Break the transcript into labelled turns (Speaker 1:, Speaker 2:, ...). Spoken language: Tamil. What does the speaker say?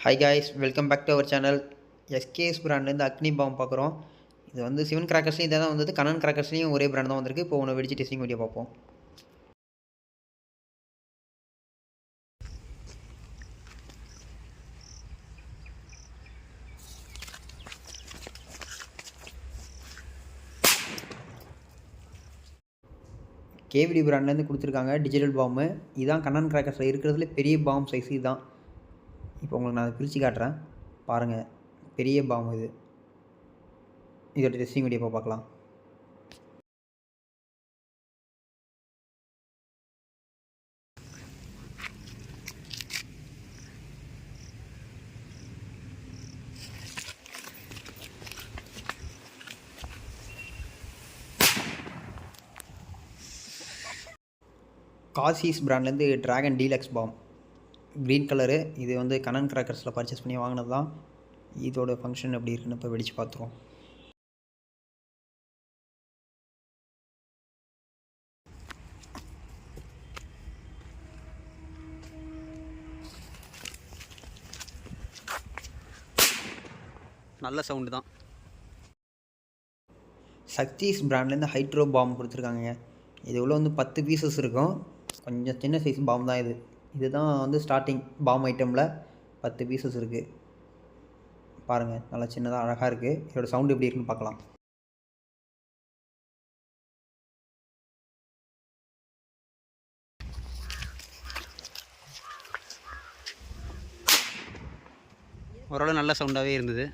Speaker 1: Hi guys, welcome back to our channel. SKS பிராண்ட்லேருந்து அக்னி பாம் பார்க்குறோம். இது வந்து சிவன் கிராக்கர்ஸ்லையும் இதாக தான் வந்தது, கண்ணன் கிராக்கர்ஸ்லையும் ஒரே பிராண்ட் தான் வந்திருக்கு. இப்போ ஒன்று வெடிச்சு டெஸ்டிங் வீடியோ பார்ப்போம். கேவிடி பிராண்ட்லேருந்து கொடுத்துருக்காங்க டிஜிட்டல் பாம்பு. இதுதான் கண்ணன் கிராக்கர்ஸில் இருக்கிறதுல பெரிய பாம் சைஸ் இதுதான். இப்போ உங்களுக்கு நான் அதை பிரித்து காட்டுறேன் பாருங்கள். பெரிய பாம் இது. இதோட டெஸ்டிங் வீடியோ பார்க்கலாம். காசிஸ் பிராண்ட்லேருந்து dragon deluxe bomb green colour. இது வந்து கண்ணன் கிராக்கர்ஸில் பர்ச்சேஸ் பண்ணி வாங்கினது தான். இதோட ஃபங்க்ஷன் எப்படி இருக்குன்னு இப்போ வெடித்து பார்த்துருவோம்.
Speaker 2: நல்ல சவுண்டு தான்.
Speaker 1: சக்திஸ் பிராண்ட்லேருந்து ஹைட்ரோ பாம் கொடுத்துருக்காங்க. இது உள்ள வந்து 10 பீசஸ் இருக்கும். கொஞ்சம் சின்ன சைஸ் பாம் தான் இது. இதுதான் வந்து ஸ்டார்டிங் பாம் ஐட்டமில் 10 பீசஸ் இருக்குது. பாருங்கள், நல்லா சின்னதாக அழகாக இருக்குது. இதோட சவுண்டு எப்படி இருக்குன்னு பார்க்கலாம்.
Speaker 2: ஓரளவு நல்ல சவுண்டாகவே இருந்தது.